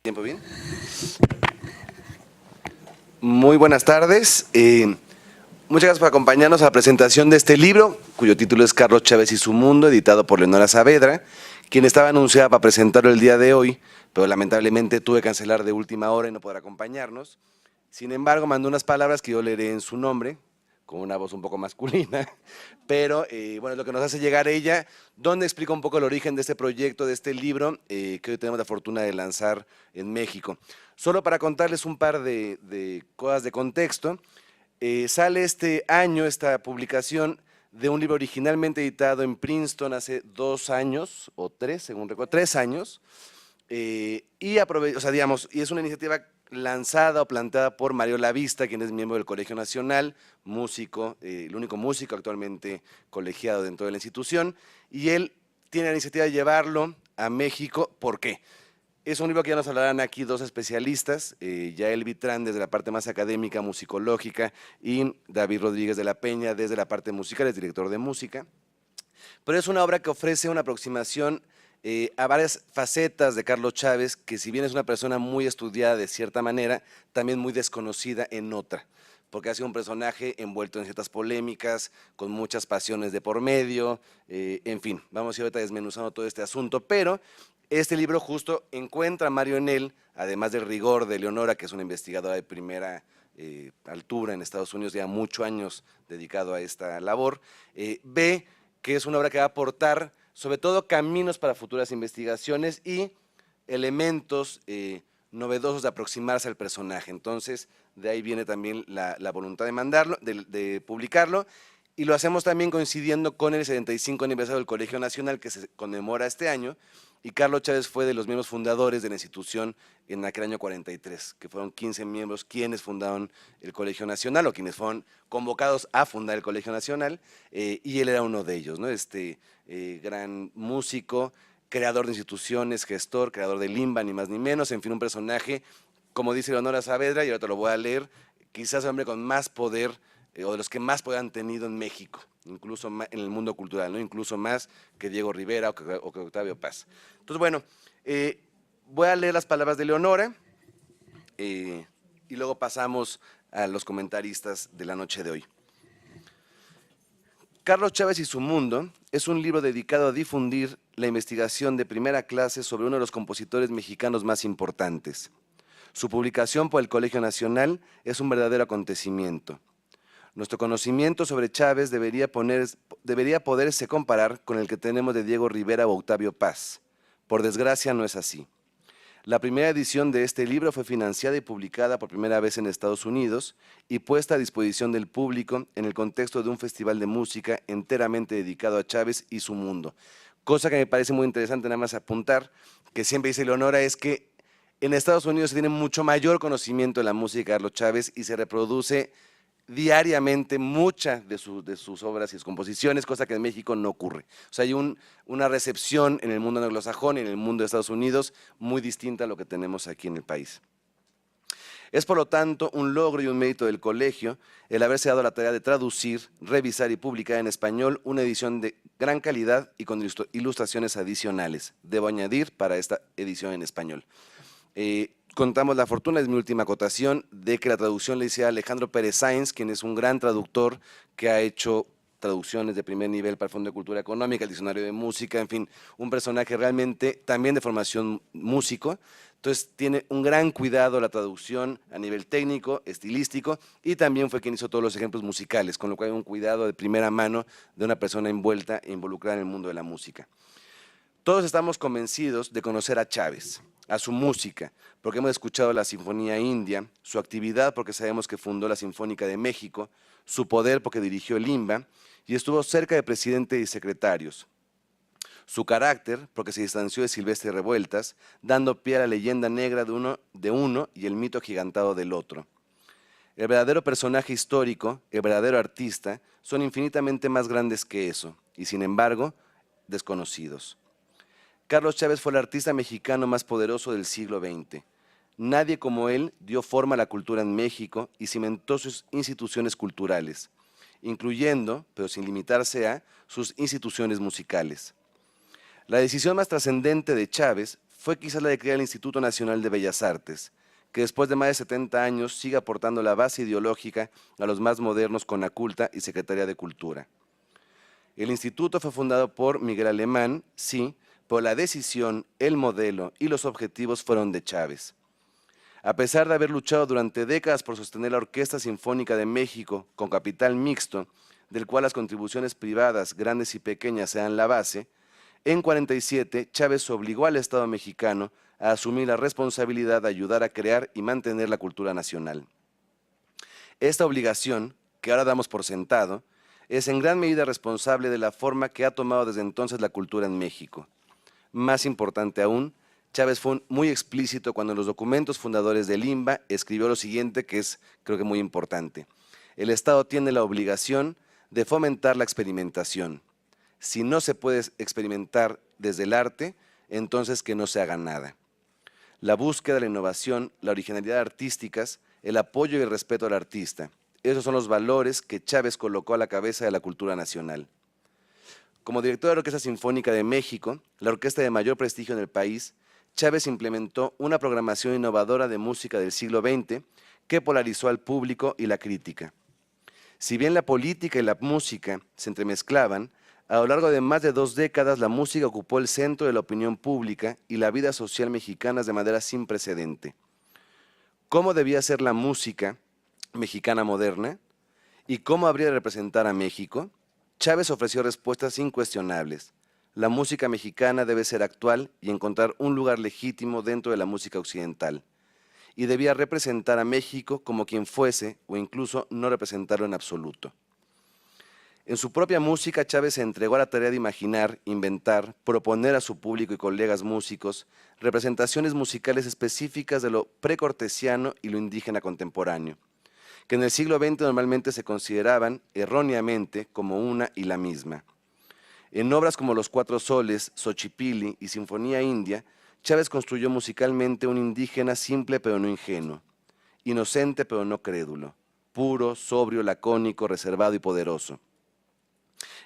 ¿Tiempo bien? Muy buenas tardes. Muchas gracias por acompañarnos a la presentación de este libro, cuyo título es Carlos Chávez y su mundo, editado por Leonora Saavedra, quien estaba anunciada para presentarlo el día de hoy, pero lamentablemente tuve que cancelar de última hora y no podrá acompañarnos. Sin embargo, mandó unas palabras que yo leeré en su nombre, con una voz un poco masculina, pero bueno, es lo que nos hace llegar ella, donde explica un poco el origen de este proyecto, de este libro, que hoy tenemos la fortuna de lanzar en México. Solo para contarles un par de cosas de contexto, sale este año esta publicación de un libro originalmente editado en Princeton hace 2 años, o 3, según recuerdo, 3 años, o sea, digamos, y es una iniciativa lanzada o planteada por Mario Lavista, quien es miembro del Colegio Nacional, músico, el único músico actualmente colegiado dentro de la institución, y él tiene la iniciativa de llevarlo a México. ¿Por qué? Es un libro que ya nos hablarán aquí dos especialistas, Yael Vitrán desde la parte más académica, musicológica, y David Rodríguez de la Peña desde la parte musical, es director de música. Pero es una obra que ofrece una aproximación a varias facetas de Carlos Chávez, que si bien es una persona muy estudiada de cierta manera, también muy desconocida en otra, porque ha sido un personaje envuelto en ciertas polémicas, con muchas pasiones de por medio, en fin, vamos a ir ahorita desmenuzando todo este asunto, pero este libro justo encuentra a Mario en él, además del rigor de Leonora, que es una investigadora de primera altura en Estados Unidos, ya muchos años dedicado a esta labor, ve que es una obra que va a aportar sobre todo caminos para futuras investigaciones y elementos novedosos de aproximarse al personaje. Entonces, de ahí viene también la voluntad de mandarlo, de publicarlo, y lo hacemos también coincidiendo con el 75 aniversario del Colegio Nacional, que se conmemora este año, y Carlos Chávez fue de los miembros fundadores de la institución en aquel año 43, que fueron 15 miembros quienes fundaron el Colegio Nacional, o quienes fueron convocados a fundar el Colegio Nacional, y él era uno de ellos, ¿no? Gran músico, creador de instituciones, gestor, creador de Limba, ni más ni menos, en fin, un personaje, como dice Leonora Saavedra, y ahora te lo voy a leer, quizás el hombre con más poder, o de los que más poder han tenido en México, incluso en el mundo cultural, ¿no? Incluso más que Diego Rivera o que Octavio Paz. Entonces, bueno, voy a leer las palabras de Leonora, y luego pasamos a los comentaristas de la noche de hoy. Carlos Chávez y su mundo es un libro dedicado a difundir la investigación de primera clase sobre uno de los compositores mexicanos más importantes. Su publicación por el Colegio Nacional es un verdadero acontecimiento. Nuestro conocimiento sobre Chávez debería poderse comparar con el que tenemos de Diego Rivera o Octavio Paz. Por desgracia no es así. La primera edición de este libro fue financiada y publicada por primera vez en Estados Unidos y puesta a disposición del público en el contexto de un festival de música enteramente dedicado a Chávez y su mundo. Cosa que me parece muy interesante nada más apuntar, que siempre dice Leonora, es que en Estados Unidos se tiene mucho mayor conocimiento de la música de Carlos Chávez y se reproduce diariamente muchas de sus obras y sus composiciones, cosa que en México no ocurre. O sea, hay una recepción en el mundo anglosajón y en el mundo de Estados Unidos muy distinta a lo que tenemos aquí en el país. Es por lo tanto un logro y un mérito del colegio el haberse dado la tarea de traducir, revisar y publicar en español una edición de gran calidad y con ilustraciones adicionales. Debo añadir para esta edición en español. Contamos la fortuna, es mi última acotación, de que la traducción le hice a Alejandro Pérez Sáenz, quien es un gran traductor que ha hecho traducciones de primer nivel para el Fondo de Cultura Económica, el Diccionario de Música, en fin, un personaje realmente también de formación músico. Entonces tiene un gran cuidado la traducción a nivel técnico, estilístico, y también fue quien hizo todos los ejemplos musicales, con lo cual hay un cuidado de primera mano de una persona envuelta e involucrada en el mundo de la música. Todos estamos convencidos de conocer a Chávez, a su música, porque hemos escuchado la Sinfonía India, su actividad porque sabemos que fundó la Sinfónica de México, su poder porque dirigió el Limba y estuvo cerca de presidente y secretarios, su carácter porque se distanció de Silvestre Revueltas, dando pie a la leyenda negra de uno y el mito agigantado del otro. El verdadero personaje histórico, el verdadero artista, son infinitamente más grandes que eso, y sin embargo, desconocidos. Carlos Chávez fue el artista mexicano más poderoso del siglo XX. Nadie como él dio forma a la cultura en México y cimentó sus instituciones culturales, incluyendo, pero sin limitarse a, sus instituciones musicales. La decisión más trascendente de Chávez fue quizás la de crear el Instituto Nacional de Bellas Artes, que después de más de 70 años sigue aportando la base ideológica a los más modernos Conaculta y Secretaría de Cultura. El instituto fue fundado por Miguel Alemán, sí, pero la decisión, el modelo y los objetivos fueron de Chávez. A pesar de haber luchado durante décadas por sostener la Orquesta Sinfónica de México con capital mixto, del cual las contribuciones privadas, grandes y pequeñas, sean la base, en 47 Chávez obligó al Estado mexicano a asumir la responsabilidad de ayudar a crear y mantener la cultura nacional. Esta obligación, que ahora damos por sentado, es en gran medida responsable de la forma que ha tomado desde entonces la cultura en México. Más importante aún, Chávez fue muy explícito cuando en los documentos fundadores del INBA escribió lo siguiente, que es creo que muy importante. El Estado tiene la obligación de fomentar la experimentación. Si no se puede experimentar desde el arte, entonces que no se haga nada. La búsqueda de la innovación, la originalidad artísticas, el apoyo y el respeto al artista. Esos son los valores que Chávez colocó a la cabeza de la cultura nacional. Como director de la Orquesta Sinfónica de México, la orquesta de mayor prestigio en el país, Chávez implementó una programación innovadora de música del siglo XX que polarizó al público y la crítica. Si bien la política y la música se entremezclaban, a lo largo de más de 2 décadas la música ocupó el centro de la opinión pública y la vida social mexicana de manera sin precedente. ¿Cómo debía ser la música mexicana moderna? ¿Y cómo habría de representar a México? Chávez ofreció respuestas incuestionables. La música mexicana debe ser actual y encontrar un lugar legítimo dentro de la música occidental. Y debía representar a México como quien fuese o incluso no representarlo en absoluto. En su propia música, Chávez se entregó a la tarea de imaginar, inventar, proponer a su público y colegas músicos representaciones musicales específicas de lo precortesiano y lo indígena contemporáneo, que en el siglo XX normalmente se consideraban erróneamente como una y la misma. En obras como Los Cuatro Soles, Xochipilli y Sinfonía India, Chávez construyó musicalmente un indígena simple pero no ingenuo, inocente pero no crédulo, puro, sobrio, lacónico, reservado y poderoso.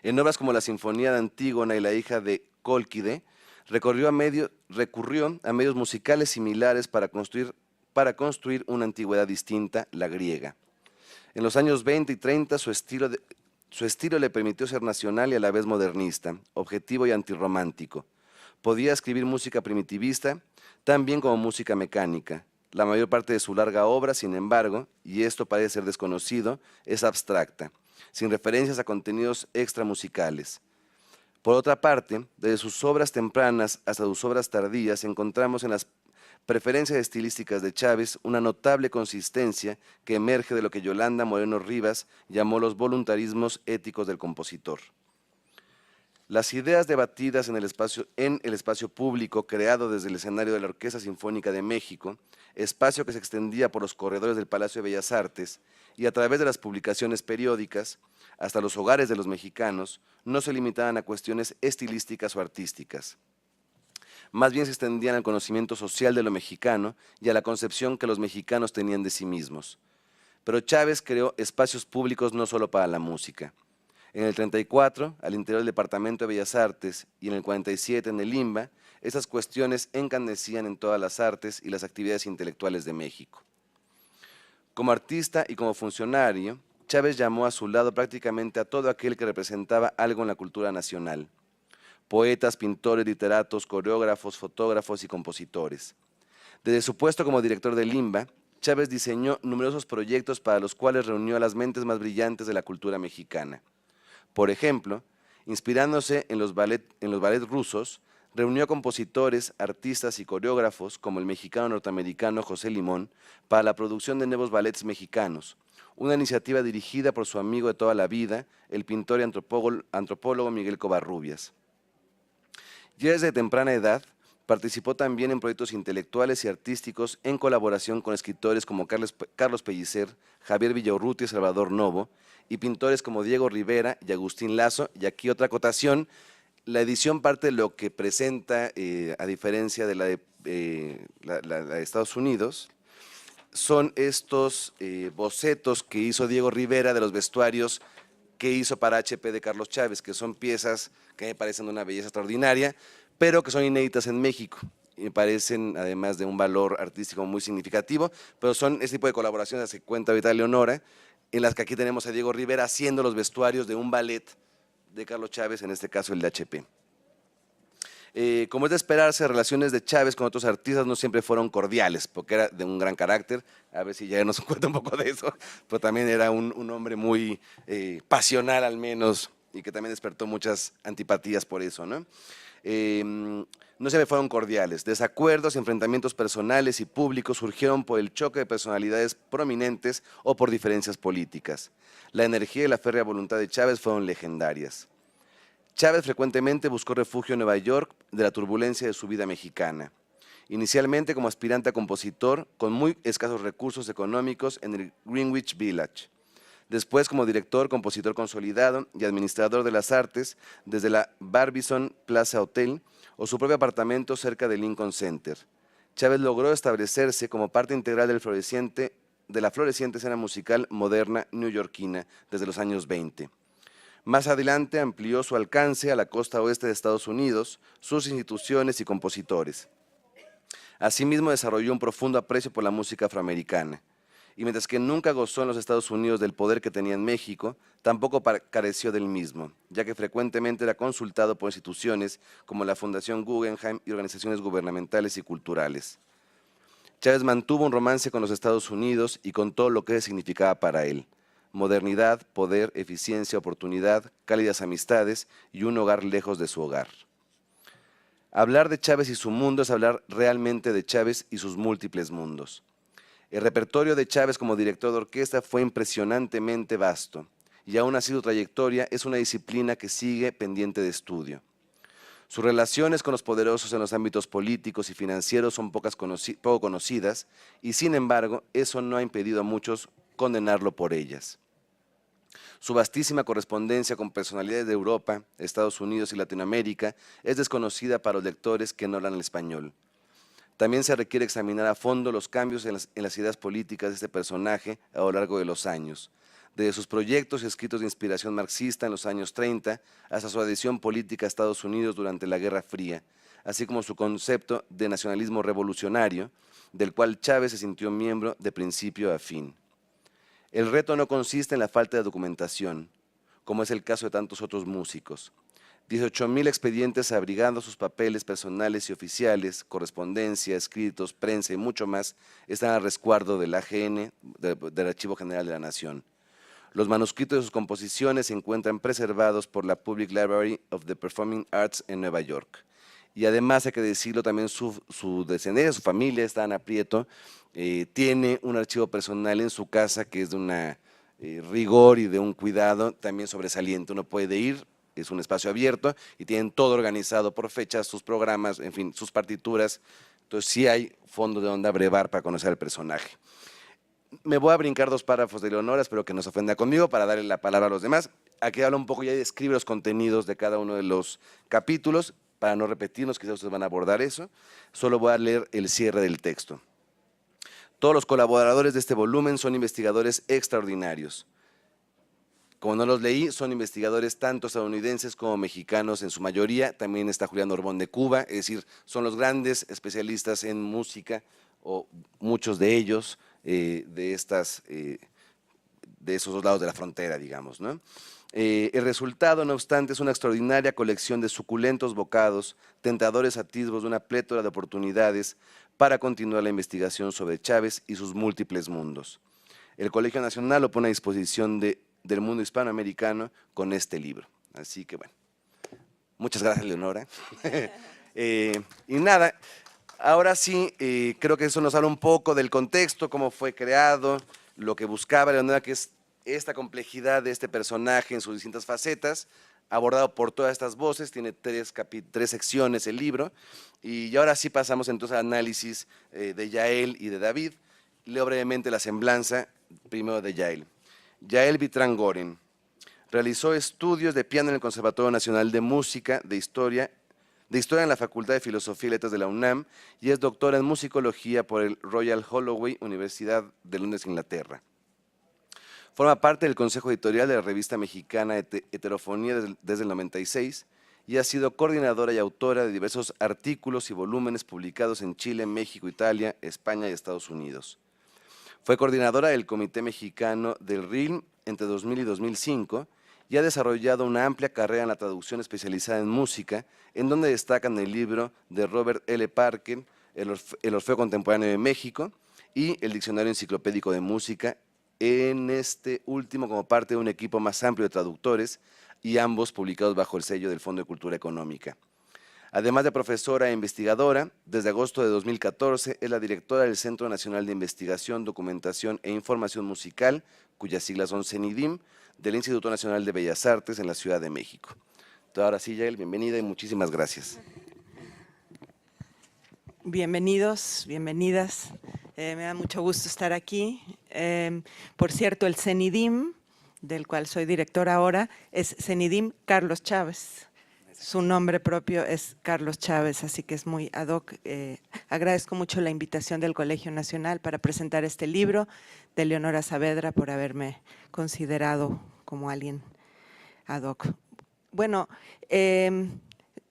En obras como la Sinfonía de Antígona y la hija de Cólquide, recurrió a medios musicales similares para construir una antigüedad distinta, la griega. En los años 20 y 30 su estilo le permitió ser nacional y a la vez modernista, objetivo y antirromántico. Podía escribir música primitivista, también como música mecánica. La mayor parte de su larga obra, sin embargo, y esto parece ser desconocido, es abstracta, sin referencias a contenidos extramusicales. Por otra parte, desde sus obras tempranas hasta sus obras tardías, encontramos en las preferencias estilísticas de Chávez una notable consistencia que emerge de lo que Yolanda Moreno Rivas llamó los voluntarismos éticos del compositor. Las ideas debatidas en el espacio público creado desde el escenario de la Orquesta Sinfónica de México, espacio que se extendía por los corredores del Palacio de Bellas Artes y a través de las publicaciones periódicas hasta los hogares de los mexicanos, no se limitaban a cuestiones estilísticas o artísticas. Más bien se extendían al conocimiento social de lo mexicano y a la concepción que los mexicanos tenían de sí mismos. Pero Chávez creó espacios públicos no solo para la música. En el 34, al interior del Departamento de Bellas Artes, y en el 47, en el INBA, esas cuestiones encandecían en todas las artes y las actividades intelectuales de México. Como artista y como funcionario, Chávez llamó a su lado prácticamente a todo aquel que representaba algo en la cultura nacional. Poetas, pintores, literatos, coreógrafos, fotógrafos y compositores. Desde su puesto como director del INBA, Chávez diseñó numerosos proyectos para los cuales reunió a las mentes más brillantes de la cultura mexicana. Por ejemplo, inspirándose en los ballets rusos, reunió a compositores, artistas y coreógrafos como el mexicano norteamericano José Limón para la producción de nuevos ballets mexicanos, una iniciativa dirigida por su amigo de toda la vida, el pintor y antropólogo Miguel Covarrubias. Ya desde temprana edad, participó también en proyectos intelectuales y artísticos en colaboración con escritores como Carlos Pellicer, Javier Villaurrutia y Salvador Novo, y pintores como Diego Rivera y Agustín Lazo. Y aquí otra acotación, la edición parte de lo que presenta, a diferencia de la de Estados Unidos, son estos bocetos que hizo Diego Rivera de los vestuarios que hizo para HP de Carlos Chávez, que son piezas que me parecen de una belleza extraordinaria, pero que son inéditas en México. y me parecen además de un valor artístico muy significativo, pero son ese tipo de colaboraciones que cuenta ahorita Leonora, en las que aquí tenemos a Diego Rivera haciendo los vestuarios de un ballet de Carlos Chávez, en este caso el de HP. Como es de esperarse, relaciones de Chávez con otros artistas no siempre fueron cordiales, porque era de un gran carácter. A ver si ya nos cuenta un poco de eso, pero también era un hombre muy pasional al menos, y que también despertó muchas antipatías por eso, ¿no? No siempre fueron cordiales. Desacuerdos, enfrentamientos personales y públicos surgieron por el choque de personalidades prominentes o por diferencias políticas. La energía y la férrea voluntad de Chávez fueron legendarias. Chávez frecuentemente buscó refugio en Nueva York de la turbulencia de su vida mexicana. Inicialmente como aspirante a compositor, con muy escasos recursos económicos en el Greenwich Village. Después como director, compositor consolidado y administrador de las artes desde la Barbizon Plaza Hotel o su propio apartamento cerca del Lincoln Center. Chávez logró establecerse como parte integral de la floreciente escena musical moderna neoyorquina desde los años 20. Más adelante amplió su alcance a la costa oeste de Estados Unidos, sus instituciones y compositores. Asimismo desarrolló un profundo aprecio por la música afroamericana. Y mientras que nunca gozó en los Estados Unidos del poder que tenía en México, tampoco careció del mismo, ya que frecuentemente era consultado por instituciones como la Fundación Guggenheim y organizaciones gubernamentales y culturales. Chávez mantuvo un romance con los Estados Unidos y con todo lo que significaba para él: modernidad, poder, eficiencia, oportunidad, cálidas amistades y un hogar lejos de su hogar. Hablar de Chávez y su mundo es hablar realmente de Chávez y sus múltiples mundos. El repertorio de Chávez como director de orquesta fue impresionantemente vasto, y aún así su trayectoria es una disciplina que sigue pendiente de estudio. Sus relaciones con los poderosos en los ámbitos políticos y financieros son poco conocidas, y sin embargo, eso no ha impedido a muchos condenarlo por ellas. Su vastísima correspondencia con personalidades de Europa, Estados Unidos y Latinoamérica es desconocida para los lectores que no hablan el español. También se requiere examinar a fondo los cambios en las ideas políticas de este personaje a lo largo de los años, desde sus proyectos y escritos de inspiración marxista en los años 30 hasta su adhesión política a Estados Unidos durante la Guerra Fría, así como su concepto de nacionalismo revolucionario, del cual Chávez se sintió miembro de principio a fin. El reto no consiste en la falta de documentación, como es el caso de tantos otros músicos. 18,000 expedientes abrigando sus papeles personales y oficiales, correspondencia, escritos, prensa y mucho más, están al resguardo del AGN, del Archivo General de la Nación. Los manuscritos de sus composiciones se encuentran preservados por la Public Library of the Performing Arts en Nueva York. Y además, hay que decirlo, también su descendencia, su familia, está Ana Prieto, tiene un archivo personal en su casa que es de una rigor y de un cuidado también sobresaliente. Uno puede ir, es un espacio abierto y tienen todo organizado por fechas, sus programas, en fin, sus partituras. Entonces sí hay fondo de donde abrevar para conocer al personaje. Me voy a brincar 2 párrafos de Leonora, espero que no se ofenda conmigo, para darle la palabra a los demás. Aquí habla un poco ya y describe los contenidos de cada uno de los capítulos, para no repetirnos, quizás ustedes van a abordar eso. Solo voy a leer el cierre del texto. Todos los colaboradores de este volumen son investigadores extraordinarios. Como no los leí, son investigadores tanto estadounidenses como mexicanos en su mayoría. También está Julián Orbón de Cuba, es decir, son los grandes especialistas en música, o muchos de ellos, de esos 2 lados de la frontera, digamos, ¿no? El resultado, no obstante, es una extraordinaria colección de suculentos bocados, tentadores atisbos de una plétora de oportunidades para continuar la investigación sobre Chávez y sus múltiples mundos. El Colegio Nacional lo pone a disposición del mundo hispanoamericano con este libro. Así que bueno, muchas gracias, Leonora. Y nada, ahora sí, creo que eso nos habla un poco del contexto, cómo fue creado, lo que buscaba Leonora, que es esta complejidad de este personaje en sus distintas facetas, abordado por todas estas voces. Tiene 3 secciones el libro, y ahora sí pasamos entonces al análisis de Yael y de David. Leo brevemente la semblanza, primero de Yael. Yael Vitrán Goren realizó estudios de piano en el Conservatorio Nacional de Música, de Historia en la Facultad de Filosofía y Letras de la UNAM, y es doctora en musicología por el Royal Holloway, Universidad de Londres, Inglaterra. Forma parte del consejo editorial de la revista mexicana Heterofonía desde el 96 y ha sido coordinadora y autora de diversos artículos y volúmenes publicados en Chile, México, Italia, España y Estados Unidos. Fue coordinadora del Comité Mexicano del RILM entre 2000 y 2005 y ha desarrollado una amplia carrera en la traducción especializada en música, en donde destacan el libro de Robert L. Parker, El Orfeo Contemporáneo de México, y el Diccionario Enciclopédico de Música, en este último como parte de un equipo más amplio de traductores, y ambos publicados bajo el sello del Fondo de Cultura Económica. Además de profesora e investigadora, desde agosto de 2014 es la directora del Centro Nacional de Investigación, Documentación e Información Musical, cuyas siglas son CENIDIM, del Instituto Nacional de Bellas Artes en la Ciudad de México. Entonces, ahora sí, Yael, bienvenida y muchísimas gracias. Bienvenidos, bienvenidas. Me da mucho gusto estar aquí. Por cierto, el CENIDIM, del cual soy directora ahora, es CENIDIM Carlos Chávez. Su nombre propio es Carlos Chávez, así que es muy ad hoc. Agradezco mucho la invitación del Colegio Nacional para presentar este libro, de Leonora Saavedra, por haberme considerado como alguien ad hoc. Bueno,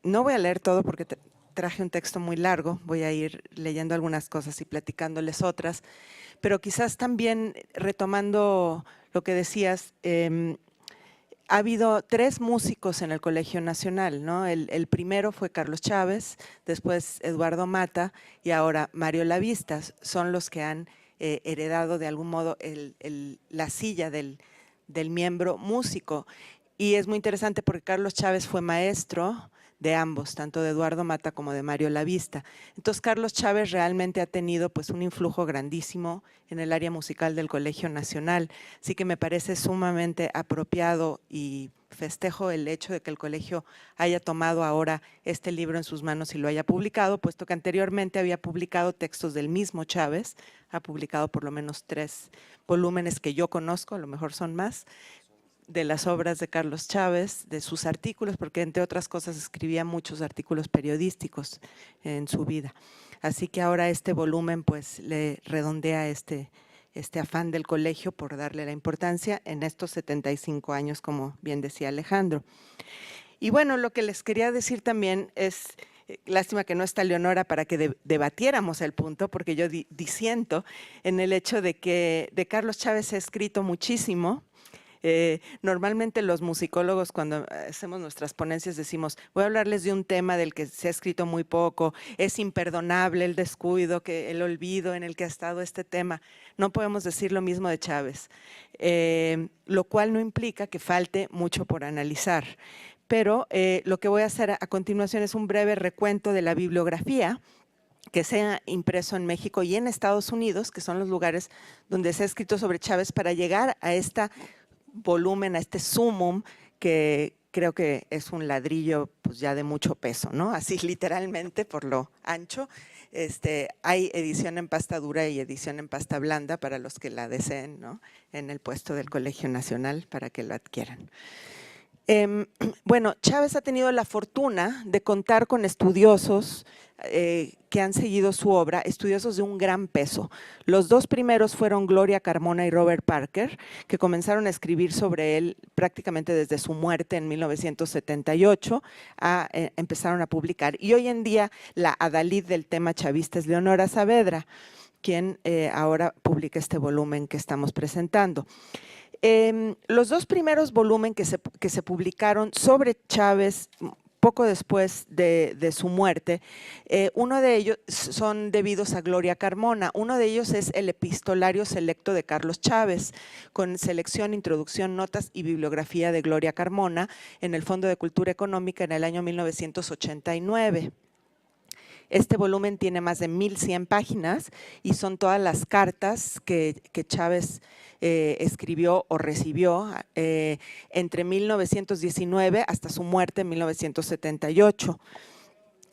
no voy a leer todo porque traje un texto muy largo, voy a ir leyendo algunas cosas y platicándoles otras, pero quizás también retomando lo que decías, ha habido 3 músicos en el Colegio Nacional, ¿no? El primero fue Carlos Chávez, después Eduardo Mata y ahora Mario Lavista. Son los que han heredado de algún modo la silla del miembro músico. Y es muy interesante porque Carlos Chávez fue maestro de ambos, tanto de Eduardo Mata como de Mario Lavista. Entonces, Carlos Chávez realmente ha tenido pues un influjo grandísimo en el área musical del Colegio Nacional, así que me parece sumamente apropiado y festejo el hecho de que el colegio haya tomado ahora este libro en sus manos y lo haya publicado, puesto que anteriormente había publicado textos del mismo Chávez, ha publicado por lo menos 3 volúmenes que yo conozco, a lo mejor son más, de las obras de Carlos Chávez, de sus artículos, porque entre otras cosas escribía muchos artículos periodísticos en su vida. Así que ahora este volumen pues le redondea este afán del colegio por darle la importancia en estos 75 años, como bien decía Alejandro. Y bueno, lo que les quería decir también es, lástima que no está Leonora para que debatiéramos el punto, porque yo disiento en el hecho de que de Carlos Chávez se ha escrito muchísimo. Normalmente los musicólogos cuando hacemos nuestras ponencias decimos, voy a hablarles de un tema del que se ha escrito muy poco, es imperdonable el descuido, el olvido en el que ha estado este tema. No podemos decir lo mismo de Chávez, lo cual no implica que falte mucho por analizar. Pero lo que voy a hacer a continuación es un breve recuento de la bibliografía que se ha impreso en México y en Estados Unidos, que son los lugares donde se ha escrito sobre Chávez, para llegar a esta volumen, a este sumum, que creo que es un ladrillo pues ya de mucho peso, ¿no? Así literalmente por lo ancho. Hay edición en pasta dura y edición en pasta blanda para los que la deseen, ¿no? En el puesto del Colegio Nacional para que lo adquieran. Bueno, Chávez ha tenido la fortuna de contar con estudiosos que han seguido su obra, estudiosos de un gran peso. Los 2 primeros fueron Gloria Carmona y Robert Parker, que comenzaron a escribir sobre él prácticamente desde su muerte en 1978, empezaron a publicar. Y hoy en día la adalid del tema chavista es Leonora Saavedra, quien ahora publica este volumen que estamos presentando. Los 2 primeros volúmenes que se publicaron sobre Chávez poco después de su muerte, uno de ellos son debidos a Gloria Carmona. Uno de ellos es el Epistolario Selecto de Carlos Chávez, con selección, introducción, notas y bibliografía de Gloria Carmona en el Fondo de Cultura Económica en el año 1989. Este volumen tiene más de 1100 páginas y son todas las cartas que Chávez escribió o recibió entre 1919 hasta su muerte en 1978.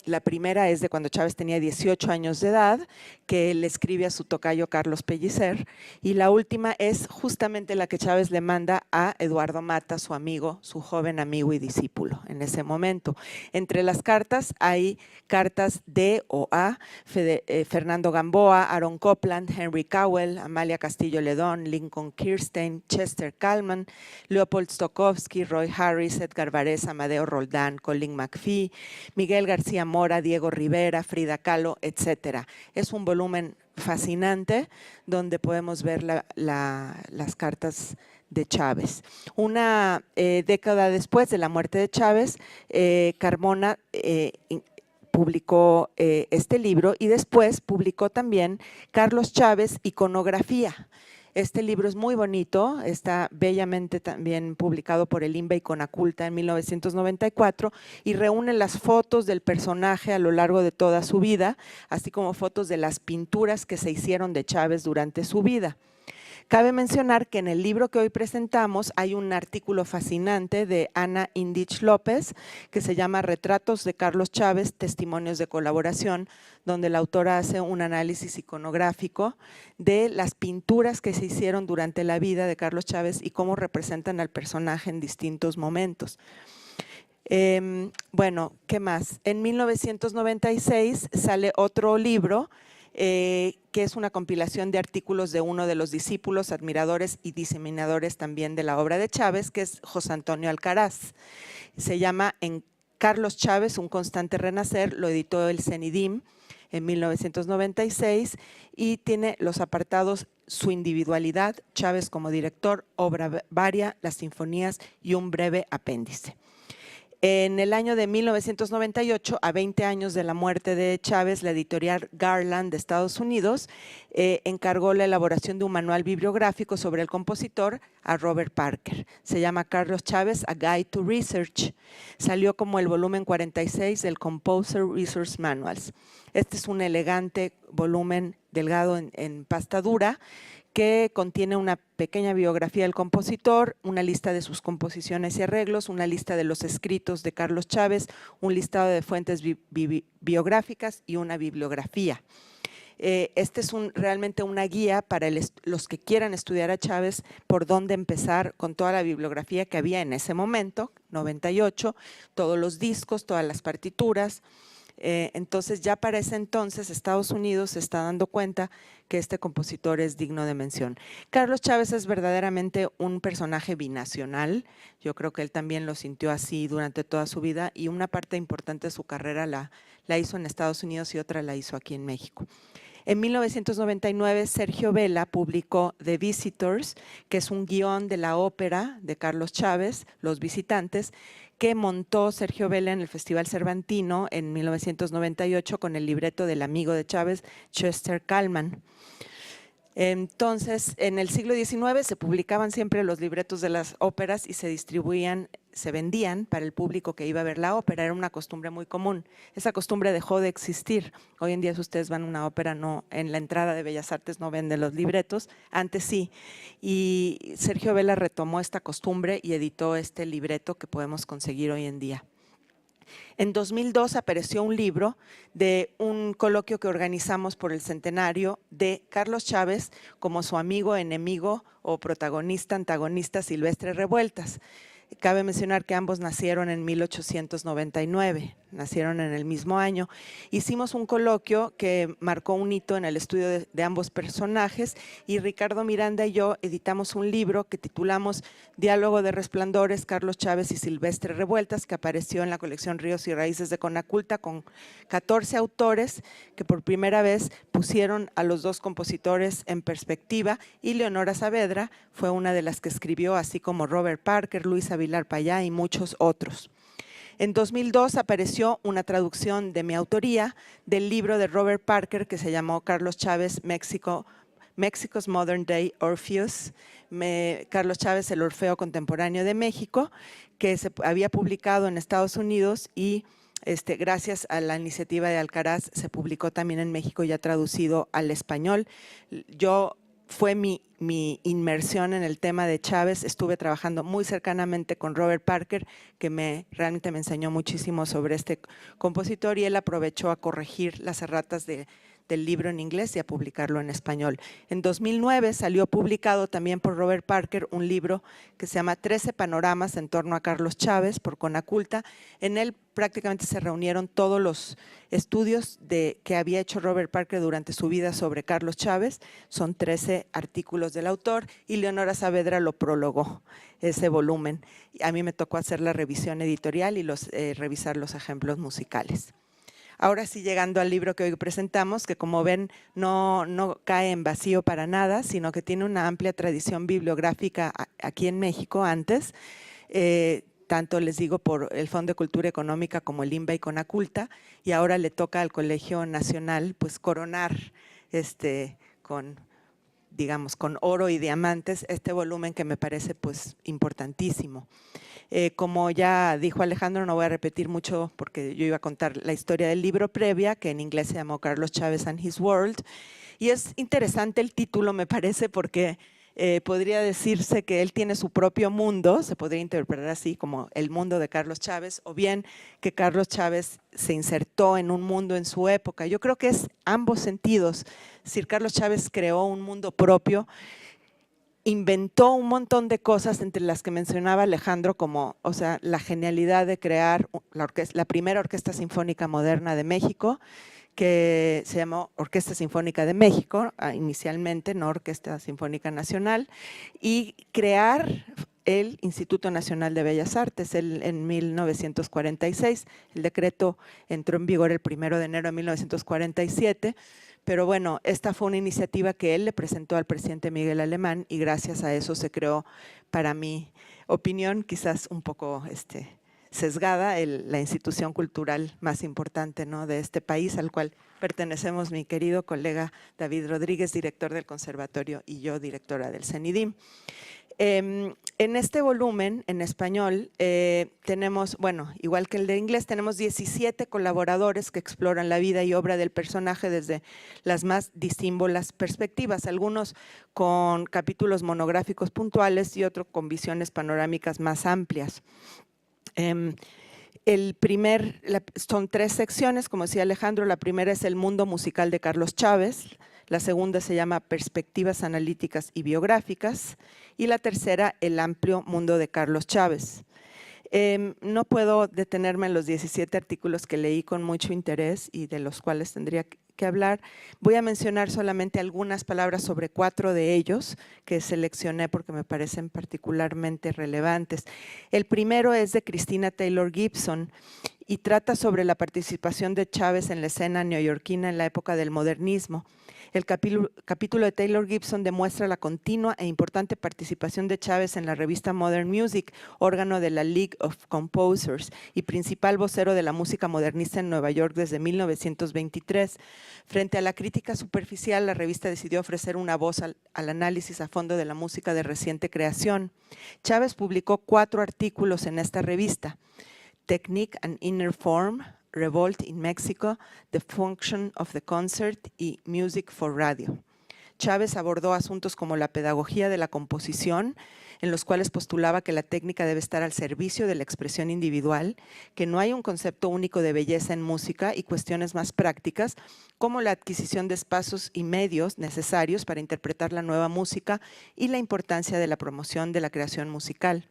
La primera es de cuando Chávez tenía 18 años de edad, que le escribe a su tocayo Carlos Pellicer, y la última es justamente la que Chávez le manda a Eduardo Mata, su amigo, su joven amigo y discípulo en ese momento. Entre las cartas hay cartas de o a Fernando Gamboa, Aaron Copland, Henry Cowell, Amalia Castillo Ledón, Lincoln Kirstein, Chester Kallman, Leopold Stokowski, Roy Harris, Edgar Varese, Amadeo Roldán, Colin McPhee, Miguel García Mora, Diego Rivera, Frida Kahlo, etcétera. Es un volumen fascinante donde podemos ver las cartas de Chávez. Una década después de la muerte de Chávez, Carmona publicó este libro y después publicó también Carlos Chávez, Iconografía. Este libro es muy bonito, está bellamente también publicado por el INBA y Conaculta en 1994 y reúne las fotos del personaje a lo largo de toda su vida, así como fotos de las pinturas que se hicieron de Chávez durante su vida. Cabe mencionar que en el libro que hoy presentamos hay un artículo fascinante de Ana Indich López que se llama Retratos de Carlos Chávez, testimonios de colaboración, donde la autora hace un análisis iconográfico de las pinturas que se hicieron durante la vida de Carlos Chávez y cómo representan al personaje en distintos momentos. Bueno, ¿qué más? En 1996 sale otro libro que es una compilación de artículos de uno de los discípulos, admiradores y diseminadores también de la obra de Chávez, que es José Antonio Alcaraz. Se llama En Carlos Chávez, un constante renacer, lo editó el CENIDIM en 1996 y tiene los apartados Su individualidad, Chávez como director, obra varia, las sinfonías y un breve apéndice. En el año de 1998, a 20 años de la muerte de Chávez, la editorial Garland de Estados Unidos encargó la elaboración de un manual bibliográfico sobre el compositor a Robert Parker. Se llama Carlos Chávez, A Guide to Research. Salió como el volumen 46 del Composer Resource Manuals. Este es un elegante volumen delgado en pasta dura que contiene una pequeña biografía del compositor, una lista de sus composiciones y arreglos, una lista de los escritos de Carlos Chávez, un listado de fuentes biográficas y una bibliografía. Este es realmente una guía para los que quieran estudiar a Chávez, por dónde empezar con toda la bibliografía que había en ese momento, 98, todos los discos, todas las partituras. Entonces ya para ese entonces Estados Unidos se está dando cuenta que este compositor es digno de mención. Carlos Chávez es verdaderamente un personaje binacional, yo creo que él también lo sintió así durante toda su vida y una parte importante de su carrera la hizo en Estados Unidos y otra la hizo aquí en México. En 1999, Sergio Vela publicó The Visitors, que es un guión de la ópera de Carlos Chávez, Los Visitantes, que montó Sergio Vela en el Festival Cervantino en 1998 con el libreto del amigo de Chávez, Chester Kallman. Entonces, en el siglo XIX se publicaban siempre los libretos de las óperas y se distribuían, se vendían para el público que iba a ver la ópera, era una costumbre muy común. Esa costumbre dejó de existir. Hoy en día, si ustedes van a una ópera, no, en la entrada de Bellas Artes no venden los libretos, antes sí. Y Sergio Vela retomó esta costumbre y editó este libreto que podemos conseguir hoy en día. En 2002 apareció un libro de un coloquio que organizamos por el centenario de Carlos Chávez como su amigo, enemigo o protagonista, antagonista Silvestre Revueltas. Cabe mencionar que ambos nacieron en 1899, nacieron en el mismo año. Hicimos un coloquio que marcó un hito en el estudio de ambos personajes y Ricardo Miranda y yo editamos un libro que titulamos Diálogo de Resplandores, Carlos Chávez y Silvestre Revueltas, que apareció en la colección Ríos y Raíces de Conaculta con 14 autores que por primera vez pusieron a los dos compositores en perspectiva y Leonora Saavedra fue una de las que escribió, así como Robert Parker, Luis Avilar Payá y muchos otros. En 2002 apareció una traducción de mi autoría del libro de Robert Parker que se llamó Carlos Chávez, Mexico's Modern Day Orpheus, Carlos Chávez, el Orfeo Contemporáneo de México, que se había publicado en Estados Unidos y gracias a la iniciativa de Alcaraz se publicó también en México ya traducido al español. Yo fue mi inmersión en el tema de Chávez. Estuve trabajando muy cercanamente con Robert Parker, que realmente me enseñó muchísimo sobre este compositor, y él aprovechó a corregir las erratas del libro en inglés y a publicarlo en español. En 2009 salió publicado también por Robert Parker un libro que se llama 13 panoramas en torno a Carlos Chávez por Conaculta. En él prácticamente se reunieron todos los estudios que había hecho Robert Parker durante su vida sobre Carlos Chávez. Son 13 artículos del autor y Leonora Saavedra lo prologó, ese volumen. A mí me tocó hacer la revisión editorial y revisar los ejemplos musicales. Ahora sí, llegando al libro que hoy presentamos, que como ven no cae en vacío para nada, sino que tiene una amplia tradición bibliográfica aquí en México antes, tanto les digo por el Fondo de Cultura Económica como el INBA y Conaculta, y ahora le toca al Colegio Nacional pues coronar con oro y diamantes este volumen que me parece pues importantísimo. Como ya dijo Alejandro, no voy a repetir mucho porque yo iba a contar la historia del libro previa, que en inglés se llamó Carlos Chávez and His World, y es interesante el título, me parece, porque podría decirse que él tiene su propio mundo, se podría interpretar así como el mundo de Carlos Chávez, o bien que Carlos Chávez se insertó en un mundo en su época. Yo creo que es ambos sentidos. Es decir, Carlos Chávez creó un mundo propio, inventó un montón de cosas, entre las que mencionaba Alejandro, como la genialidad de crear la primera orquesta sinfónica moderna de México, que se llamó Orquesta Sinfónica de México, inicialmente, no Orquesta Sinfónica Nacional, y crear el Instituto Nacional de Bellas Artes en 1946. El decreto entró en vigor el 1 de enero de 1947, pero bueno, esta fue una iniciativa que él le presentó al presidente Miguel Alemán y gracias a eso se creó, para mi opinión, quizás un poco sesgada, la institución cultural más importante, ¿no?, de este país, al cual pertenecemos mi querido colega David Rodríguez, director del Conservatorio, y yo, directora del CENIDIM. En este volumen, en español, tenemos, bueno, igual que el de inglés, tenemos 17 colaboradores que exploran la vida y obra del personaje desde las más disímbolas perspectivas, algunos con capítulos monográficos puntuales y otros con visiones panorámicas más amplias. Son 3 secciones, como decía Alejandro. La primera es el mundo musical de Carlos Chávez, la segunda se llama Perspectivas analíticas y biográficas, y la tercera, el amplio mundo de Carlos Chávez. No puedo detenerme en los 17 artículos que leí con mucho interés y de los cuales tendría que hablar. Voy a mencionar solamente algunas palabras sobre 4 de ellos que seleccioné porque me parecen particularmente relevantes. El primero es de Christina Taylor Gibson y trata sobre la participación de Chávez en la escena neoyorquina en la época del modernismo. El capítulo de Taylor Gibson demuestra la continua e importante participación de Chávez en la revista Modern Music, órgano de la League of Composers y principal vocero de la música modernista en Nueva York desde 1923. Frente a la crítica superficial, la revista decidió ofrecer una voz al análisis a fondo de la música de reciente creación. Chávez publicó 4 artículos en esta revista: Technique and Inner Form, Revolt in Mexico, The Function of the Concert y Music for Radio. Chávez abordó asuntos como la pedagogía de la composición, en los cuales postulaba que la técnica debe estar al servicio de la expresión individual, que no hay un concepto único de belleza en música, y cuestiones más prácticas como la adquisición de espacios y medios necesarios para interpretar la nueva música y la importancia de la promoción de la creación musical.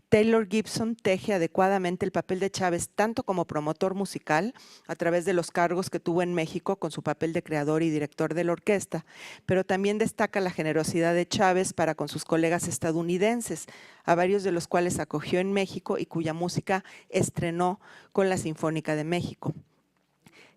Taylor Gibson teje adecuadamente el papel de Chávez tanto como promotor musical a través de los cargos que tuvo en México con su papel de creador y director de la orquesta, pero también destaca la generosidad de Chávez para con sus colegas estadounidenses, a varios de los cuales acogió en México y cuya música estrenó con la Sinfónica de México.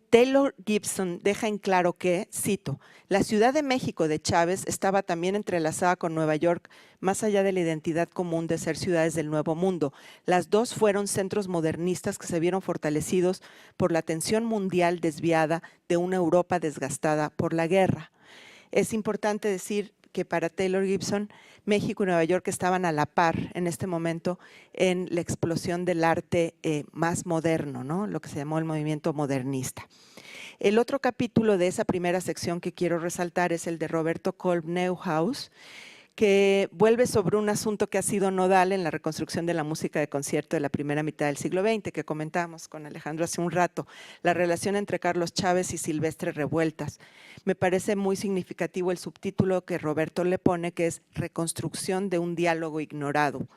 Taylor Gibson deja en claro que, cito, la Ciudad de México de Chávez estaba también entrelazada con Nueva York, más allá de la identidad común de ser ciudades del Nuevo Mundo. Las dos fueron centros modernistas que se vieron fortalecidos por la atención mundial desviada de una Europa desgastada por la guerra. Es importante decir que para Taylor Gibson, México y Nueva York estaban a la par en este momento en la explosión del arte más moderno, ¿no?, lo que se llamó el movimiento modernista. El otro capítulo de esa primera sección que quiero resaltar es el de Roberto Kolb Neuhaus, que vuelve sobre un asunto que ha sido nodal en la reconstrucción de la música de concierto de la primera mitad del siglo XX, que comentamos con Alejandro hace un rato, la relación entre Carlos Chávez y Silvestre Revueltas. Me parece muy significativo el subtítulo que Roberto le pone, que es Reconstrucción de un diálogo ignorado.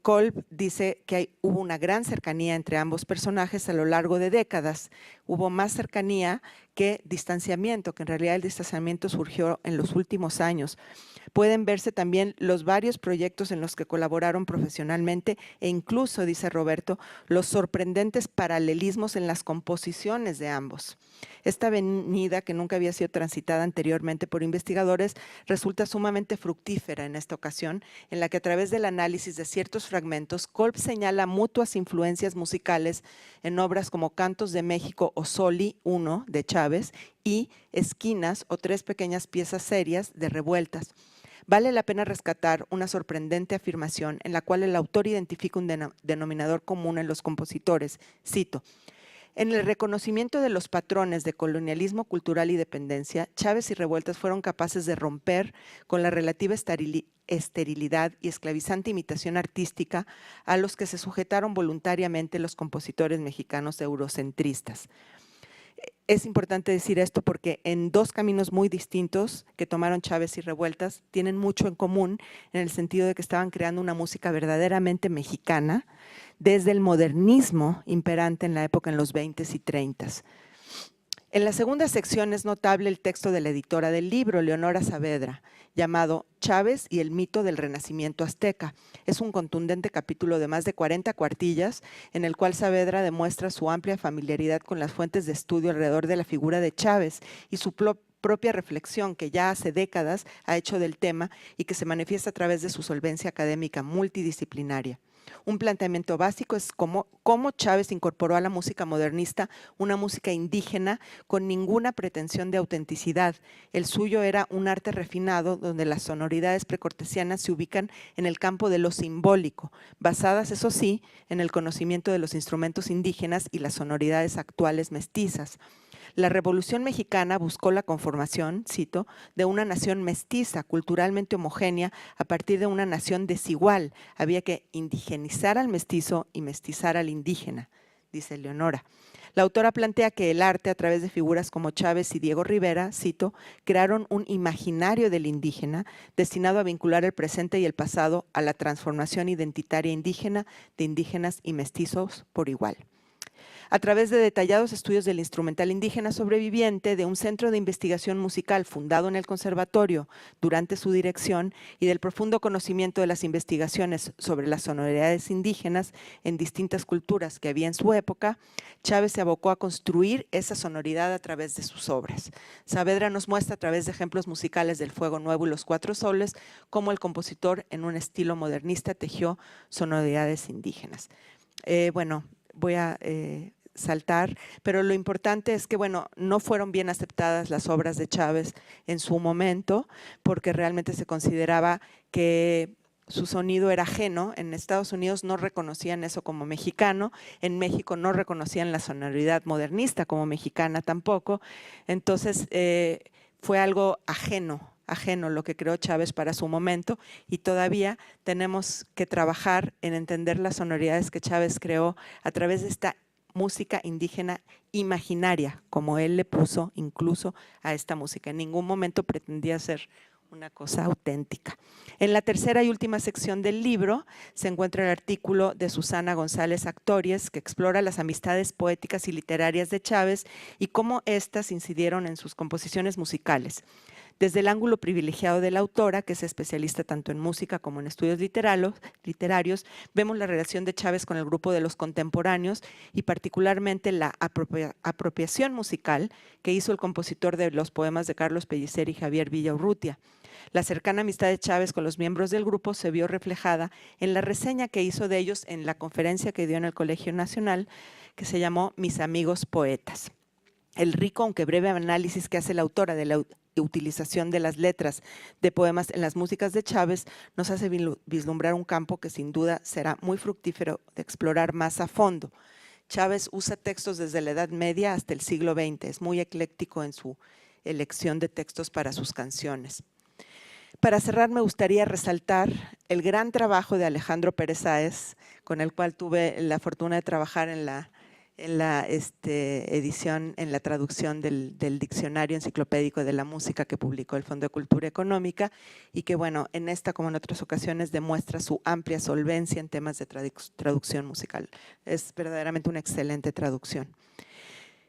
Kolb dice que hubo una gran cercanía entre ambos personajes a lo largo de décadas. Hubo más cercanía que distanciamiento, que en realidad el distanciamiento surgió en los últimos años. Pueden verse también los varios proyectos en los que colaboraron profesionalmente e incluso, dice Roberto, los sorprendentes paralelismos en las composiciones de ambos. Esta avenida, que nunca había sido transitada anteriormente por investigadores, resulta sumamente fructífera en esta ocasión, en la que a través del análisis de ciertos fragmentos, Kolb señala mutuas influencias musicales en obras como Cantos de México o Soli I de Chávez y Esquinas o Tres pequeñas piezas serias de Revueltas. Vale la pena rescatar una sorprendente afirmación en la cual el autor identifica un denominador común en los compositores. Cito: en el reconocimiento de los patrones de colonialismo cultural y dependencia, Chávez y Revueltas fueron capaces de romper con la relativa esterilidad y esclavizante imitación artística a los que se sujetaron voluntariamente los compositores mexicanos eurocentristas. Es importante decir esto porque en dos caminos muy distintos que tomaron Chávez y Revueltas tienen mucho en común, en el sentido de que estaban creando una música verdaderamente mexicana desde el modernismo imperante en la época, en los 20s y 30s. En la segunda sección es notable el texto de la editora del libro, Leonora Saavedra, llamado Chávez y el mito del renacimiento azteca. Es un contundente capítulo de más de 40 cuartillas en el cual Saavedra demuestra su amplia familiaridad con las fuentes de estudio alrededor de la figura de Chávez y su propia reflexión que ya hace décadas ha hecho del tema y que se manifiesta a través de su solvencia académica multidisciplinaria. Un planteamiento básico es cómo Chávez incorporó a la música modernista una música indígena con ninguna pretensión de autenticidad. El suyo era un arte refinado donde las sonoridades precortesianas se ubican en el campo de lo simbólico, basadas, eso sí, en el conocimiento de los instrumentos indígenas y las sonoridades actuales mestizas. La Revolución Mexicana buscó la conformación, cito, de una nación mestiza, culturalmente homogénea, a partir de una nación desigual. Había que indigenizar al mestizo y mestizar al indígena, dice Leonora. La autora plantea que el arte, a través de figuras como Chávez y Diego Rivera, cito, crearon un imaginario del indígena destinado a vincular el presente y el pasado a la transformación identitaria indígena de indígenas y mestizos por igual. A través de detallados estudios del instrumental indígena sobreviviente, de un centro de investigación musical fundado en el conservatorio durante su dirección y del profundo conocimiento de las investigaciones sobre las sonoridades indígenas en distintas culturas que había en su época, Chávez se abocó a construir esa sonoridad a través de sus obras. Saavedra nos muestra a través de ejemplos musicales del Fuego Nuevo y Los Cuatro Soles cómo el compositor en un estilo modernista tejió sonoridades indígenas. Voy a saltar, pero lo importante es que, bueno, no fueron bien aceptadas las obras de Chávez en su momento, porque realmente se consideraba que su sonido era ajeno. En Estados Unidos no reconocían eso como mexicano, en México no reconocían la sonoridad modernista como mexicana tampoco, entonces fue algo ajeno lo que creó Chávez para su momento, y todavía tenemos que trabajar en entender las sonoridades que Chávez creó a través de esta música indígena imaginaria, como él le puso incluso a esta música. En ningún momento pretendía ser una cosa auténtica. En la tercera y última sección del libro se encuentra el artículo de Susana González Actorias, que explora las amistades poéticas y literarias de Chávez y cómo éstas incidieron en sus composiciones musicales. Desde el ángulo privilegiado de la autora, que es especialista tanto en música como en estudios literarios, vemos la relación de Chávez con el grupo de los contemporáneos y particularmente la apropiación musical que hizo el compositor de los poemas de Carlos Pellicer y Javier Villaurrutia. La cercana amistad de Chávez con los miembros del grupo se vio reflejada en la reseña que hizo de ellos en la conferencia que dio en el Colegio Nacional, que se llamó Mis Amigos Poetas. El rico, aunque breve análisis que hace la autora de la utilización de las letras de poemas en las músicas de Chávez nos hace vislumbrar un campo que sin duda será muy fructífero de explorar más a fondo. Chávez usa textos desde la Edad Media hasta el siglo XX. Es muy ecléctico en su elección de textos para sus canciones. Para cerrar, me gustaría resaltar el gran trabajo de Alejandro Pérez Sáez, con el cual tuve la fortuna de trabajar en la edición, en la traducción del Diccionario Enciclopédico de la Música que publicó el Fondo de Cultura Económica y que, bueno, en esta como en otras ocasiones demuestra su amplia solvencia en temas de traducción musical. Es verdaderamente una excelente traducción.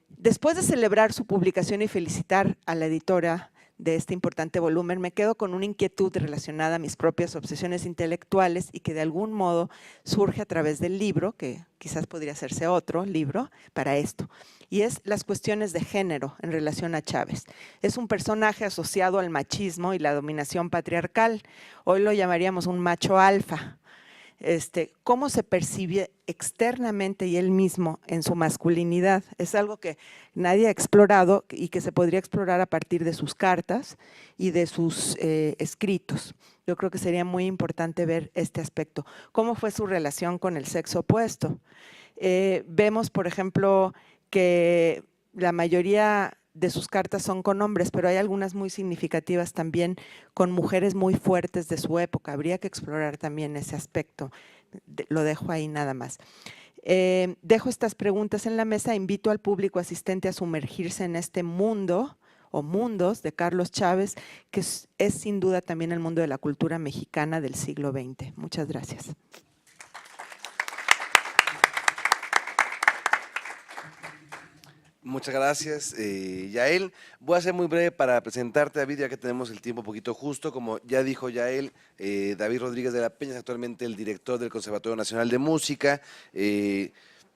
Después de celebrar su publicación y felicitar a la editora de este importante volumen, me quedo con una inquietud relacionada a mis propias obsesiones intelectuales y que de algún modo surge a través del libro, que quizás podría hacerse otro libro para esto, y es las cuestiones de género en relación a Chávez. Es un personaje asociado al machismo y la dominación patriarcal. Hoy lo llamaríamos un macho alfa. Cómo se percibe externamente y él mismo en su masculinidad. Es algo que nadie ha explorado y que se podría explorar a partir de sus cartas y de sus escritos. Yo creo que sería muy importante ver este aspecto. ¿Cómo fue su relación con el sexo opuesto? Vemos, por ejemplo, que la mayoría de sus cartas son con hombres, pero hay algunas muy significativas también con mujeres muy fuertes de su época. Habría que explorar también ese aspecto. Lo dejo ahí nada más. Dejo estas preguntas en la mesa, invito al público asistente a sumergirse en este mundo o mundos de Carlos Chávez, que es sin duda también el mundo de la cultura mexicana del siglo XX. Muchas gracias. Muchas gracias, Yael. Voy a ser muy breve para presentarte, David, ya que tenemos el tiempo un poquito justo. Como ya dijo Yael, David Rodríguez de la Peña es actualmente el director del Conservatorio Nacional de Música,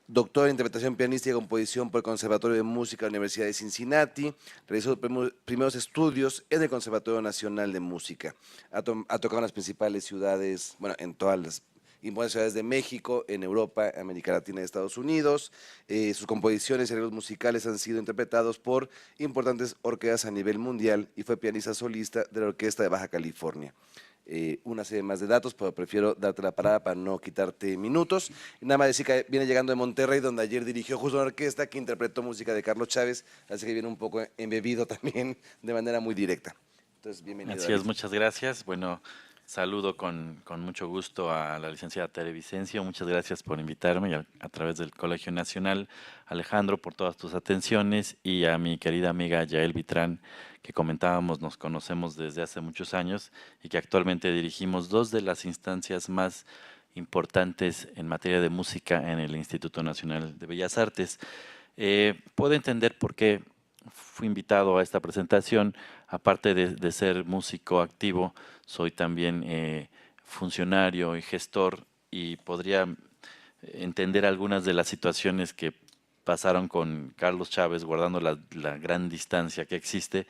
doctor en interpretación pianística y composición por el Conservatorio de Música de la Universidad de Cincinnati, realizó primeros estudios en el Conservatorio Nacional de Música. Ha tocado en las principales ciudades, bueno, en todas las importantes ciudades de México, en Europa, América Latina y Estados Unidos. Sus composiciones y arreglos musicales han sido interpretados por importantes orquestas a nivel mundial y fue pianista solista de la Orquesta de Baja California. Una serie más de datos, pero prefiero darte la parada para no quitarte minutos. Y nada más decir que viene llegando de Monterrey, donde ayer dirigió justo una orquesta que interpretó música de Carlos Chávez, así que viene un poco embebido también de manera muy directa. Entonces, bienvenido. Así es, muchas gracias. Bueno, saludo con mucho gusto a la licenciada Tere Vicencio. Muchas gracias por invitarme y a través del Colegio Nacional, Alejandro, por todas tus atenciones, y a mi querida amiga Yael Vitrán, que comentábamos, nos conocemos desde hace muchos años y que actualmente dirigimos dos de las instancias más importantes en materia de música en el Instituto Nacional de Bellas Artes. Puedo entender por qué fui invitado a esta presentación. Aparte de ser músico activo, soy también funcionario y gestor, y podría entender algunas de las situaciones que pasaron con Carlos Chávez, guardando la gran distancia que existe,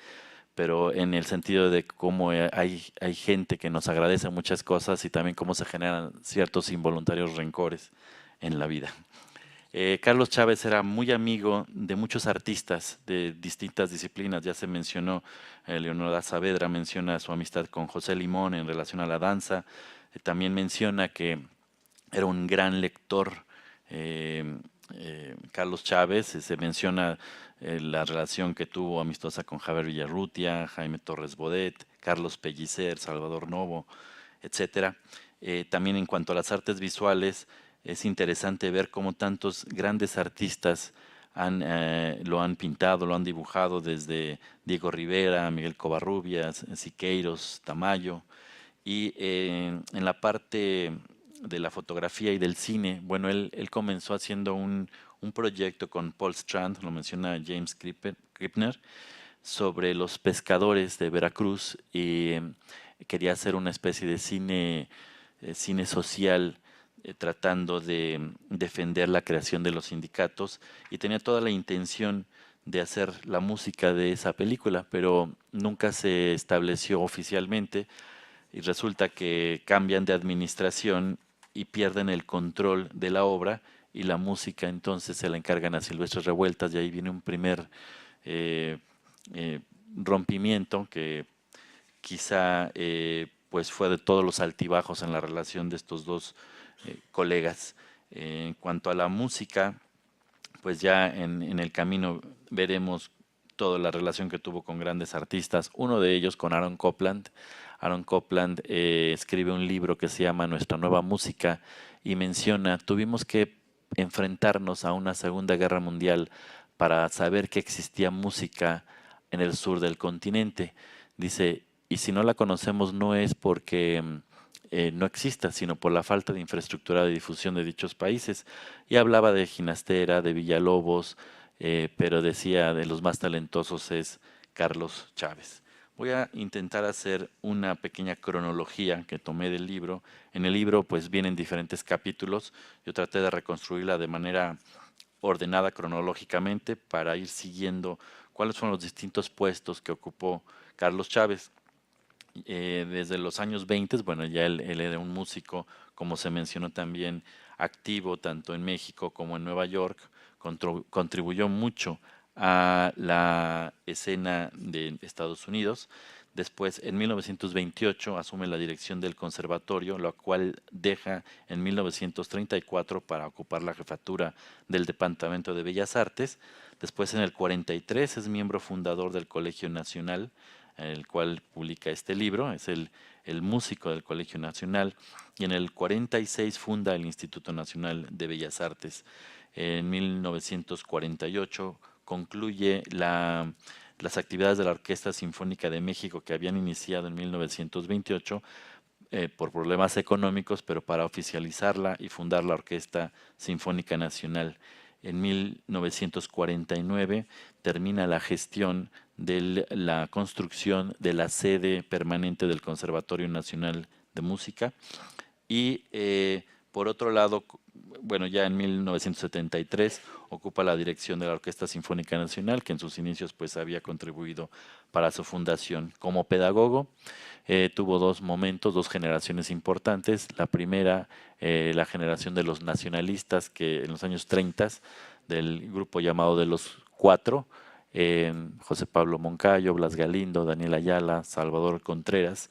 pero en el sentido de cómo hay gente que nos agradece muchas cosas y también cómo se generan ciertos involuntarios rencores en la vida. Carlos Chávez era muy amigo de muchos artistas de distintas disciplinas. Ya se mencionó, Leonora Saavedra menciona su amistad con José Limón en relación a la danza. También menciona que era un gran lector, Carlos Chávez. Se menciona la relación que tuvo amistosa con Javier Villarrutia, Jaime Torres Bodet, Carlos Pellicer, Salvador Novo, etc. También en cuanto a las artes visuales, es interesante ver cómo tantos grandes artistas lo han pintado, lo han dibujado, desde Diego Rivera, Miguel Covarrubias, Siqueiros, Tamayo. Y en la parte de la fotografía y del cine, bueno, él comenzó haciendo un proyecto con Paul Strand, lo menciona James Krippner, sobre los pescadores de Veracruz, y quería hacer una especie de cine social, tratando de defender la creación de los sindicatos, y tenía toda la intención de hacer la música de esa película, pero nunca se estableció oficialmente, y resulta que cambian de administración y pierden el control de la obra, y la música entonces se la encargan a Silvestre Revueltas, y ahí viene un primer rompimiento que quizá pues fue de todos los altibajos en la relación de estos dos colegas. En cuanto a la música, pues ya en el camino veremos toda la relación que tuvo con grandes artistas, uno de ellos con Aaron Copland. Aaron Copland escribe un libro que se llama Nuestra Nueva Música y menciona, tuvimos que enfrentarnos a una Segunda Guerra Mundial para saber que existía música en el sur del continente. Dice, y si no la conocemos no es porque no exista, sino por la falta de infraestructura de difusión de dichos países. Y hablaba de Ginastera, de Villalobos, pero decía de los más talentosos es Carlos Chávez. Voy a intentar hacer una pequeña cronología que tomé del libro. En el libro pues vienen diferentes capítulos. Yo traté de reconstruirla de manera ordenada cronológicamente para ir siguiendo cuáles fueron los distintos puestos que ocupó Carlos Chávez. Desde los años 20, bueno, ya él era un músico, como se mencionó también, activo tanto en México como en Nueva York, contribuyó mucho a la escena de Estados Unidos. Después, en 1928, asume la dirección del conservatorio, lo cual deja en 1934 para ocupar la jefatura del Departamento de Bellas Artes. Después, en el 43, es miembro fundador del Colegio Nacional, en el cual publica este libro, es el músico del Colegio Nacional, y en el 46 funda el Instituto Nacional de Bellas Artes. En 1948 concluye las actividades de la Orquesta Sinfónica de México que habían iniciado en 1928 por problemas económicos, pero para oficializarla y fundar la Orquesta Sinfónica Nacional. En 1949 termina la gestión de la construcción de la sede permanente del Conservatorio Nacional de Música y por otro lado, bueno, ya en 1973 ocupa la dirección de la Orquesta Sinfónica Nacional, que en sus inicios pues había contribuido para su fundación. Como pedagogo tuvo dos momentos, dos generaciones importantes. La primera, la generación de los nacionalistas, que en los años 30 del grupo llamado de los Cuatro, José Pablo Moncayo, Blas Galindo, Daniel Ayala, Salvador Contreras,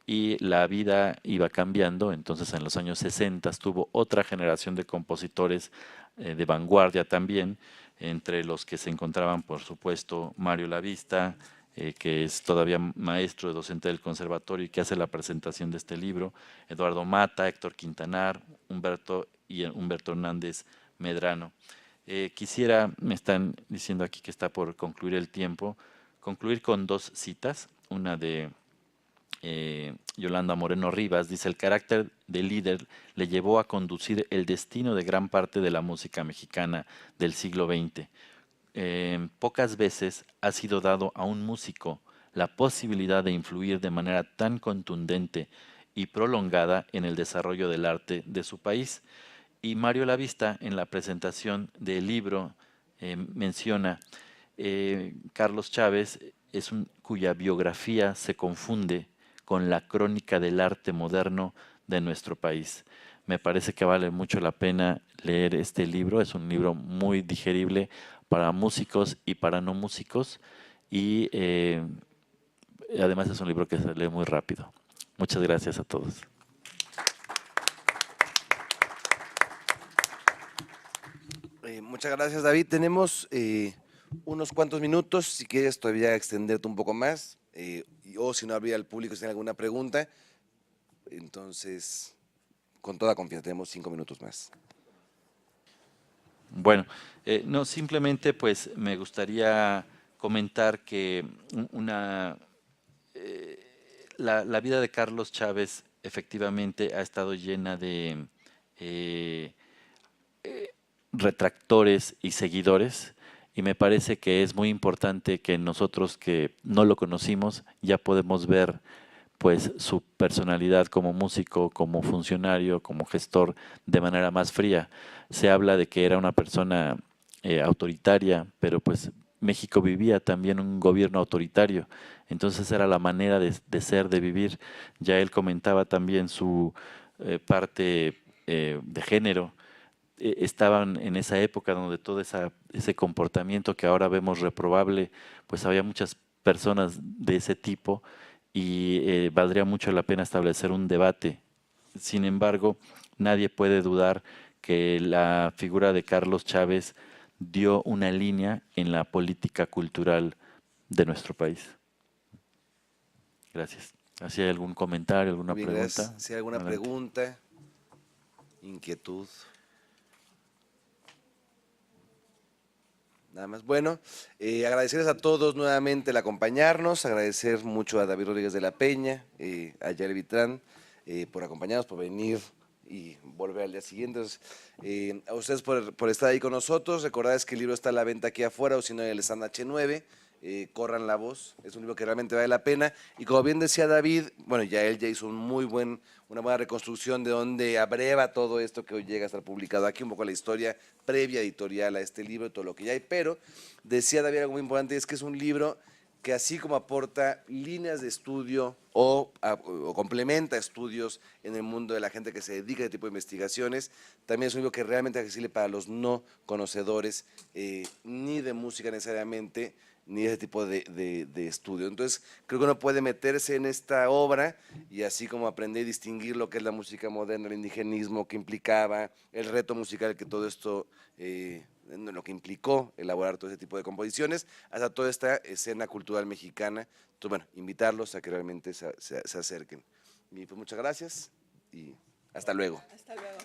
y la vida iba cambiando. Entonces en los años 60 tuvo otra generación de compositores de vanguardia también, entre los que se encontraban por supuesto Mario Lavista, que es todavía maestro, docente del conservatorio y que hace la presentación de este libro, Eduardo Mata, Héctor Quintanar, Humberto Hernández Medrano. Quisiera, me están diciendo aquí que está por concluir el tiempo, concluir con dos citas, una de Yolanda Moreno Rivas. Dice, el carácter de líder le llevó a conducir el destino de gran parte de la música mexicana del siglo XX. Pocas veces ha sido dado a un músico la posibilidad de influir de manera tan contundente y prolongada en el desarrollo del arte de su país. Y Mario Lavista, en la presentación del libro, menciona, Carlos Chávez cuya biografía se confunde con la crónica del arte moderno de nuestro país. Me parece que vale mucho la pena leer este libro, es un libro muy digerible para músicos y para no músicos, y además es un libro que se lee muy rápido. Muchas gracias a todos. Muchas gracias, David. Tenemos unos cuantos minutos, si quieres todavía extenderte un poco más, o si no, abrir al público si tiene alguna pregunta. Entonces, con toda confianza, tenemos 5 minutos más. Bueno, no, simplemente pues me gustaría comentar que la vida de Carlos Chávez efectivamente ha estado llena de retractores y seguidores, y me parece que es muy importante que nosotros que no lo conocimos ya podemos ver pues su personalidad como músico, como funcionario, como gestor de manera más fría. Se habla de que era una persona autoritaria, pero pues México vivía también un gobierno autoritario, entonces era la manera de ser, de vivir. Ya él comentaba también su parte de género. Estaban en esa época donde todo ese comportamiento que ahora vemos reprobable, pues había muchas personas de ese tipo, y valdría mucho la pena establecer un debate. Sin embargo, nadie puede dudar que la figura de Carlos Chávez dio una línea en la política cultural de nuestro país. Gracias. ¿Si hay algún comentario, alguna Muy bien, pregunta? gracias. Si hay alguna Adelante. pregunta, inquietud. Nada más. Bueno, agradecerles a todos nuevamente el acompañarnos, agradecer mucho a David Rodríguez de la Peña, a Yael Vitrán, por acompañarnos, por venir y volver al día siguiente. Entonces, a ustedes por estar ahí con nosotros. Recordarles que el libro está a la venta aquí afuera o si no en el stand H9. Corran la voz, es un libro que realmente vale la pena. Y como bien decía David, bueno, él ya hizo una buena reconstrucción de donde abreva todo esto que hoy llega a estar publicado aquí, un poco la historia previa editorial a este libro, todo lo que ya hay. Pero decía David algo muy importante, es que es un libro que así como aporta líneas de estudio o complementa estudios en el mundo de la gente que se dedica a este tipo de investigaciones, también es un libro que realmente es accesible para los no conocedores, ni de música necesariamente, ni ese tipo de estudio. Entonces, creo que uno puede meterse en esta obra y así como aprender a distinguir lo que es la música moderna, el indigenismo que implicaba, el reto musical que todo esto, lo que implicó elaborar todo ese tipo de composiciones, hasta toda esta escena cultural mexicana. Entonces, bueno, invitarlos a que realmente se acerquen. Y pues muchas gracias y hasta luego. Hasta luego.